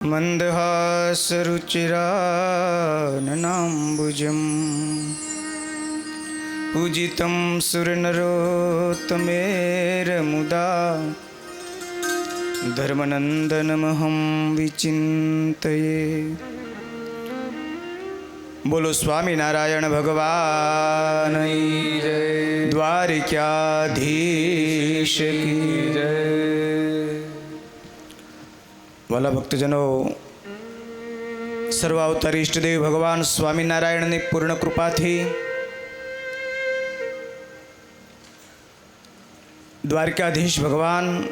मन्दहासरुचिराननाम्बुजं पूजितं सुरनरोत्तमेरमुदा धर्मनन्दनमहं विचिन्तये। बोलो स्वामी नारायण भगवान जय, द्वारिकाधीश की जय। वाला भक्तजनों, सर्वावतारी इष्टदेव भगवान स्वामीनारायण ने पूर्ण कृपा थी द्वारकाधीश भगवान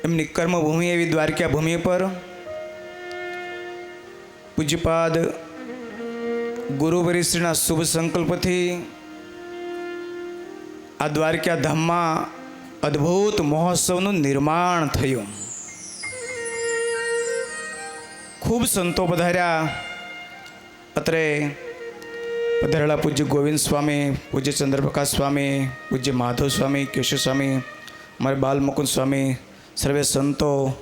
एमनी कर्मभूमि एवं द्वारका भूमि पर पूज्यपाद गुरुवरिश्रीना शुभ संकल्प थी आ द्वारका धाम में अद्भुत महोत्सवनु निर्माण थयुं। खूब संतो पधार्या। अत्रे पधारेला पूज्य गोविंद स्वामी, पूज्य चंद्रप्रकाश स्वामी, पूज्य माधव स्वामी, केशव स्वामी, हमारे बाल मुकुंद स्वामी, सर्वे संतो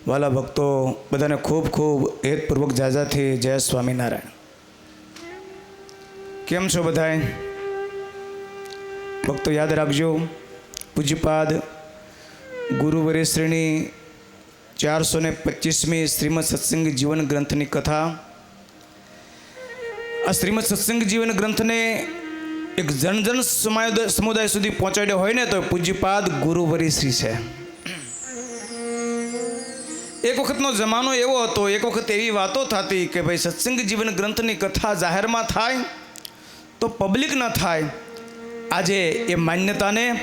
वाला भक्तों बधाने खूब खूब हेतपूर्वक जाजा थी जय स्वामीनारायण। केम छो बधाए भक्तों? याद राखजो पूज्यपाद गुरुवरिश्रीनी 425મી श्रीमद सत्संग जीवन ग्रंथ की कथा। आ श्रीमद सत्संग जीवन ग्रंथ ने एक जन जन समुदाय सुधी पहोंचाड्यो होय ने तो पूज्यपाद गुरुवरिश्री है। एक वखतनो जमानो एवो हतो, एक वखत एवी वातो थती कि भाई सत्संग जीवन ग्रंथ की कथा जाहिर में थाय तो पब्लिक न थाय। आजे ए मान्यता ने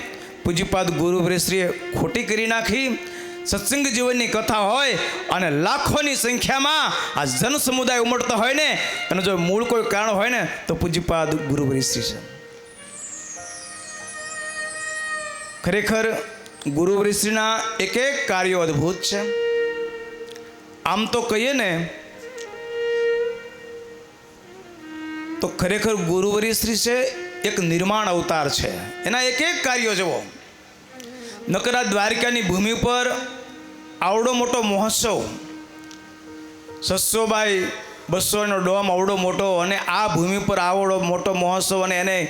पूज्यपाद गुरुवरिश्रीए खोटी करी नाखी। सत्संग जीवन की कथा होय अने लाखों की संख्या में आ जन समुदाय उमड़ता होय ने अने जो मूल कोई कारण होय ने तो पूज्यपाद गुरुवरिश्री छे। खरेखर गुरुवरिश्रीना एक एक कार्यो अद्भुत है। आम तो कहिए ने तो खरेखर गुरुवरिश्री से एक निर्माण अवतार है। एना एक एक कार्यो जो नकरा द्वारकानी भूमि पर आवड़ो मोटो महोत्सव 600 बाय 200 नो डोम आवड़ो मोटो अने आ भूमि पर आवड़ो मोटो महोत्सव अने एने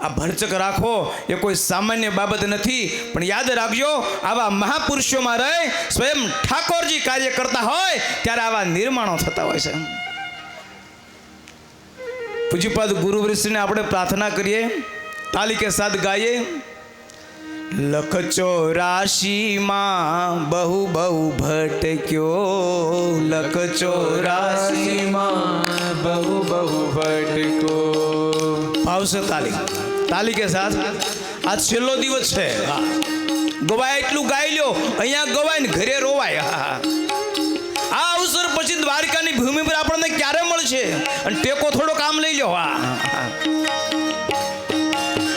आ भरचक राखो ये कोई सामान्य बाबत नहीं। पण याद राखजो आवा महापुरुषों में रही स्वयं ठाकोरजी कार्य करता होय त्यारे आवा निर्माणों थता होय छे। पूज्यपाद गुरुवरिश्री ने आपणे प्रार्थना करिए, ताली के साथ गाइए। लख 84 मां बहु बहु भटक्यो, लख 84 मां बहु बहु भटक्यो। भाव से ताली, ताली के साथ। आज छेल्लो दिवस है। गवाय एटलू गाई लो, अहींया गवाय ने घरे रोवाय। आ अवसर पछी द्वारकानी भूमि पर आपणे क्यारे मळशे अने टेको थोड़ो काम लई लो।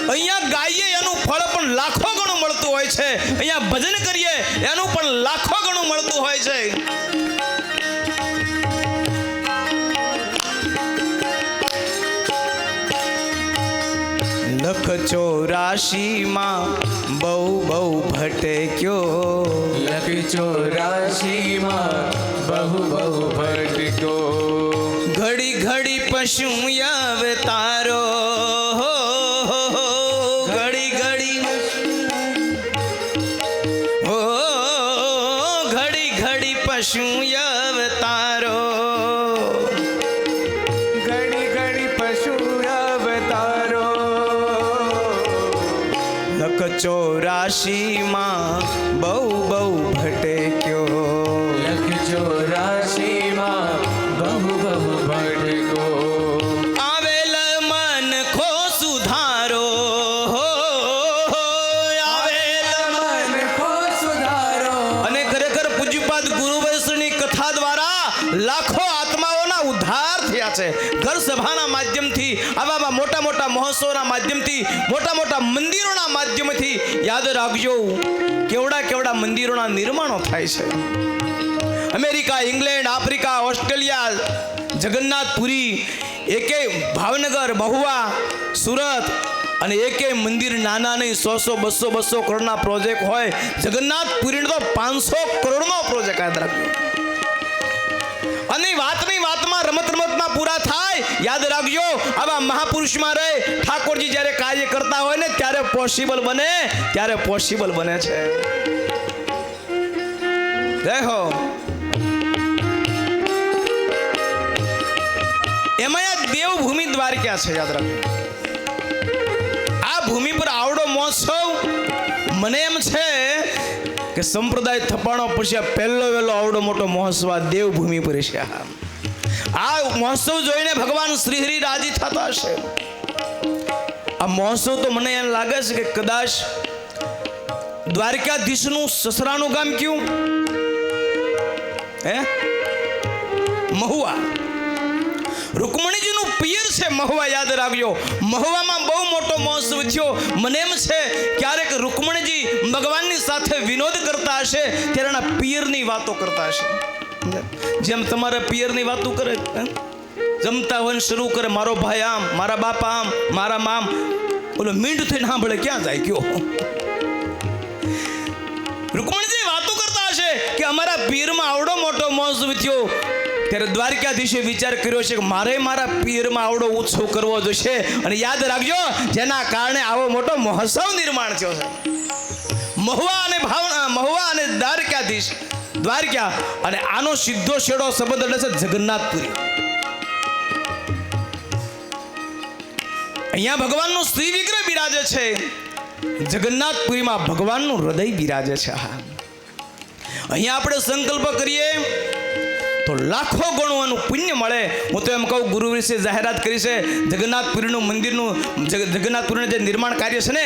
अहींया गाईए एनु फळ पण लाखो गणुं मळतुं होय छे, अहींया भजन करीए एनु पण लाखो गणुं मळतुं होय छे। लख 84 मां बहु बहु भटक्यो, लख 84 मां बहु बहु भटक्यो। घड़ी घड़ी पशु अवतारो, घड़ी घड़ी ओ घड़ी घड़ी पशु अवतारो, घड़ी घड़ी पशु अवतारो। लख 84 मां बहु बहु भटक्यो, लख 84 मां बहु बहु भटक्यो। आवेल मन खो सुधारो, आवेल मन को सुधारो। अने खरेखर पूज्यपाद गुरुवरिश्रीनी कथा द्वारा लाखों आत्माओना उद्धार थया छे। घर सभाना माध्यमथी आवा मोटा मोटा महोत्सवना माध्यमथी मोटा मोटा मंदिरोना माध्यमथी याद राखजो केवड़ा केवड़ा मंदिरोना निर्माणो थाय छे। America, England, Africa, Australia, Jagannathpuri, एक भावनगर, महुआ, सूरत અને એકે મંદિર નાના નહીં, 100-200 કરોડના પ્રોજેક્ટ હોય. જગન્નાથપુરીનો તો 500 કરોડનો પ્રોજેક્ટ યાદ રાખજો. અને વાતમાં રમતમાં પૂરા થાય. યાદ રાખજો, આવા મહાપુરુષમાં રહે ઠાકોરજી જ્યારે કાર્ય કરતા હોય ને ત્યારે પોસિબલ બને છે. દેખો એમાં આ દેવભૂમિ દ્વારકા છે. યાદ રાખજો, આ ભૂમિ પર આવડો મહોત્સવ. મને એમ છે કે સંપ્રદાય થપાણો પછી પહેલો આવડો મોટો મહોત્સવ આ દેવભૂમિ પર છે. આ મહોત્સવ જોઈને ભગવાન શ્રીહરિ રાજી થતા હશે. આ મહોત્સવ તો મને એમ લાગે છે કે કદાચ દ્વારકાધીશનું સસરાનું ગામ કયું હે? મહુવા. રૂકમણીજીનું પિયર છે મહુવા. યાદ રાખજો, મહુવામાં બહુ મોટો મહોત્સવ થયો. મને એમ છે ક્યારેક રૂકમણીજી ભગવાનની સાથે વિનોદ કરતા હશે ત્યારે એના પિયરની વાતો કરતા હશે. જેમ તમારે પિયરની વાતો કરે, જમતા હોય શરૂ કરે, મારો ભાઈ આમ, મારા બાપા આમ, મારા મામ. બોલો મીંડ થઈને સાંભળે ક્યાં જાય કયો? રૂકમણીજી વાતો કરતા હશે કે અમારા પિયરમાં આવડો મોટો મહોત્સવ થયો. ત્યારે દ્વારકાધીશે વિચાર કર્યો છે કે મારે મારા પિયરમાં આવડો ઉત્સવ કરવો જોઈશે. અને યાદ રાખજો, જેના કારણે આવો મોટો મહોત્સવ નિર્માણ થયો છે. મહુવા અને દ્વારકાધીશ, દ્વારકા અને આનો સીધો છેડો સંબંધ એટલે છે જગન્નાથપુરી. અહીંયા ભગવાનનું શ્રી વિગ્રહ બિરાજે છે. જગન્નાથપુરીમાં ભગવાનનું હૃદય બિરાજે છે. અહીંયા આપણે સંકલ્પ કરીએ તો લાખો ગણું એનું પુણ્ય મળે. હું તો એમ કહું, ગુરુશ્રીએ જાહેરાત કરી છે જગન્નાથપુરીનું મંદિરનું, જગન્નાથપુરીનું જે નિર્માણ કાર્ય છે ને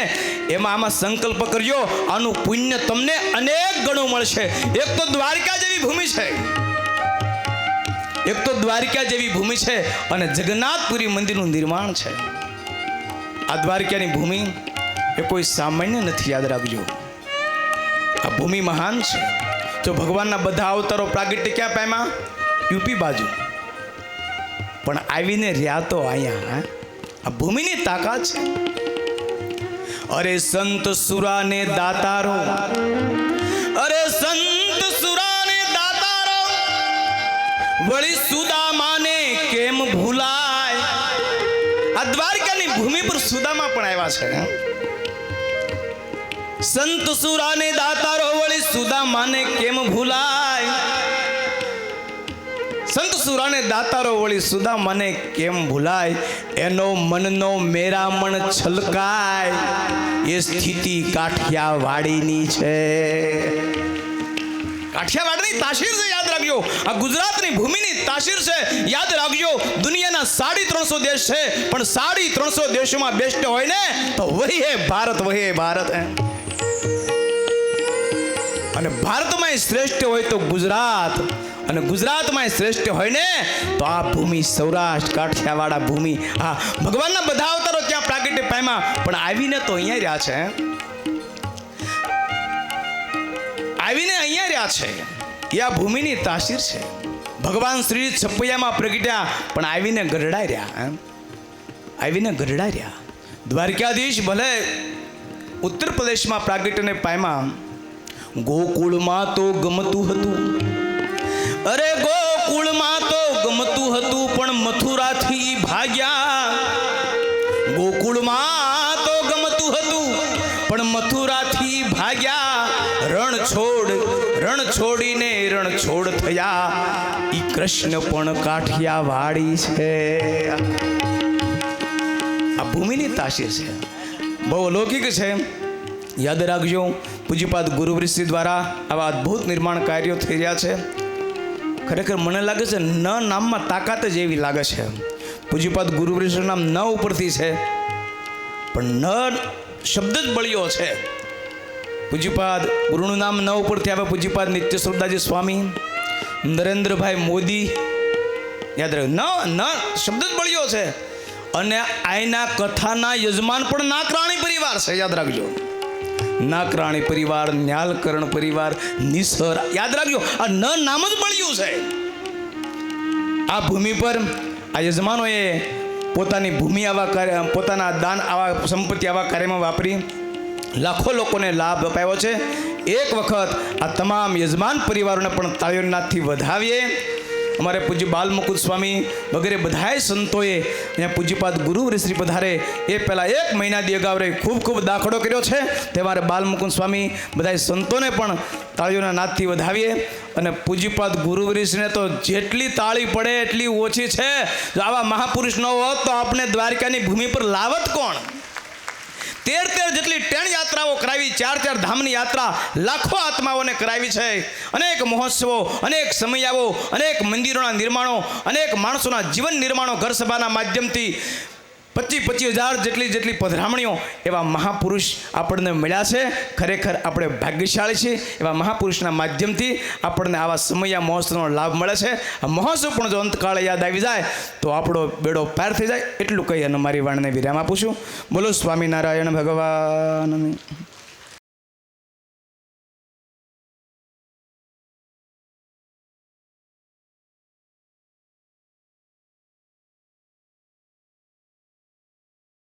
એમાં આમાં સંકલ્પ કરજો, આનું પુણ્ય તમને અનેક ગણું મળશે. એક તો દ્વારકા જેવી ભૂમિ છે, અને જગન્નાથપુરી મંદિરનું નિર્માણ છે. આ દ્વારકાની ભૂમિ એ કોઈ સામાન્ય નથી. યાદ રાખજો, આ ભૂમિ મહાન છે. જો ભગવાનના બધા અવતારો પ્રાગટ્ય ક્યાં પામ્યા? યુપી બાજુ, પણ આવીને રહ્યા તો અહીંયા. આ ભૂમિની તાકાત છે. અરે સંત સુરાને દાતારો, વળી સુદામાને કેમ ભૂલાય. આ દ્વારકાની ભૂમિ પર સુદામા પણ આવ્યા છે. સંત સુરાને દાતારો, વળી સુદામાને કેમ ભૂલાય. સંત સુરાને દાતારો, વળી સુદામાને કેમ ભૂલાય. એનો મનનો મેરામણ છલકાય. એ સ્થિતિ કાઠિયાવાડીની છે. કાઠિયાવાડની તાસીર છે. યાદ રાખજો, આ ગુજરાતની ભૂમિની તાસીર છે. યાદ રાખજો, દુનિયાના 350 દેશ છે, પણ 350 દેશોમાં બેસ્ટ હોય ને તો વહી હે ભારત, હે. અને ભારતમાં શ્રેષ્ઠ હોય તો ગુજરાત, અને ગુજરાતમાં શ્રેષ્ઠ હોય ને તો આ ભૂમિ સૌરાષ્ટ્ર, કાઠિયાવાડા ભૂમિ. હા, ભગવાનના બધા અવતારો ત્યાં પ્રાગટ્ય પામ્યા, પણ આવીને તો અહીંયા રહ્યા છે. એ આ ભૂમિની તાસીર છે. ભગવાન શ્રી છપૈયામાં પ્રગટ્યા, પણ આવીને ગરડા રહ્યા. દ્વારકાધીશ ભલે ઉત્તર પ્રદેશમાં પ્રાગટ્યને પામ્યા, ગોકુળમાં તો ગમતું હતું. અરે ગોકુળમાં તો ગમતું હતું, પણ મથુરાથી ભાગ્યા. ગોકુળમાં તો ગમતું હતું, પણ મથુરાથી ભાગ્યા. રણ છોડીને રણછોડ થયા. ઈ કૃષ્ણ પણ કાઠિયાવાડી છે. આ ભૂમિની તાસીર છે, બહુ અલૌકિક છે. યાદ રાખજો, પૂજ્યપાદ ગુરુવૃશ્રી દ્વારા આવા અદ્ભુત નિર્માણ કાર્યો થઈ રહ્યા છે. ખરેખર મને લાગે છે ન નામમાં તાકાત જ એવી લાગે છે. પૂજ્યપાદ ગુરુવૃશ્રીનું નામ ન ઉપરથી છે, પણ ન શબ્દ જ બળ્યો છે. પૂજ્યપાદ ગુરુનું નામ ન ઉપરથી આવે. પૂજ્યપાદ નિત્યશ્રદ્ધાજી સ્વામી, નરેન્દ્રભાઈ મોદી. યાદ રાખજો, ન શબ્દ જ બળ્યો છે. અને આઈના કથાના યજમાન પણ નાકરાણી પરિવાર છે. યાદ રાખજો, નાકરાણી પરિવાર, ન્યાલકરણ પરિવાર, નિસર. યાદ રાખજો, આ ન નામ જ બળ્યું છે. આ ભૂમિ પર આ યજમાનોએ પોતાની ભૂમિ આવા કાર્ય, પોતાના દાન આવા સંપત્તિ આવા કાર્યમાં વાપરી લાખો લોકોને લાભ અપાયો છે. એક વખત આ તમામ યજમાન પરિવારોને પણ તાળીઓનાથી વધાવીએ. અમારે પૂજ્ય બાલમુકુદ સ્વામી વગેરે બધાએ સંતોએ અહીંયા પૂજ્યપાદ ગુરુવરશ્રી પધારે એ પહેલાં 1 મહિનાથી અગાઉ રહી ખૂબ દાખલો કર્યો છે. તે મારે બાલમુકુદ સ્વામી બધાએ સંતોને પણ તાળીઓના નાદથી વધાવીએ. અને પૂજ્યપાદ ગુરુવરશ્રીને તો જેટલી તાળી પડે એટલી ઓછી છે. જો આવા મહાપુરુષ ન હોત તો આપણે દ્વારકાની ભૂમિ પર લાવત કોણ? 13 જેટલી ટ્રેન યાત્રાઓ કરાવી, 4 ધામની યાત્રા લાખો આત્માઓને કરાવી છે. અનેક મહોત્સવો, અનેક સમયાઓ, અનેક મંદિરોના નિર્માણો, અનેક માણસોના જીવન નિર્માણો ઘર સભાના માધ્યમથી 25,000 જેટલી પધરામણીઓ એવા મહાપુરુષ આપણને મળ્યા છે. ખરેખર આપણે ભાગ્યશાળી છીએ. એવા મહાપુરુષના માધ્યમથી આપણને આવા સમયા મહોત્સવનો લાભ મળે છે. આ મહોત્સવ પણ જો અંતકાળે યાદ આવી જાય તો આપણો બેડો પાર થઈ જાય. એટલું કહી અને મારી વાણીને વિરામ આપું છું. બોલો સ્વામિનારાયણ ભગવાન.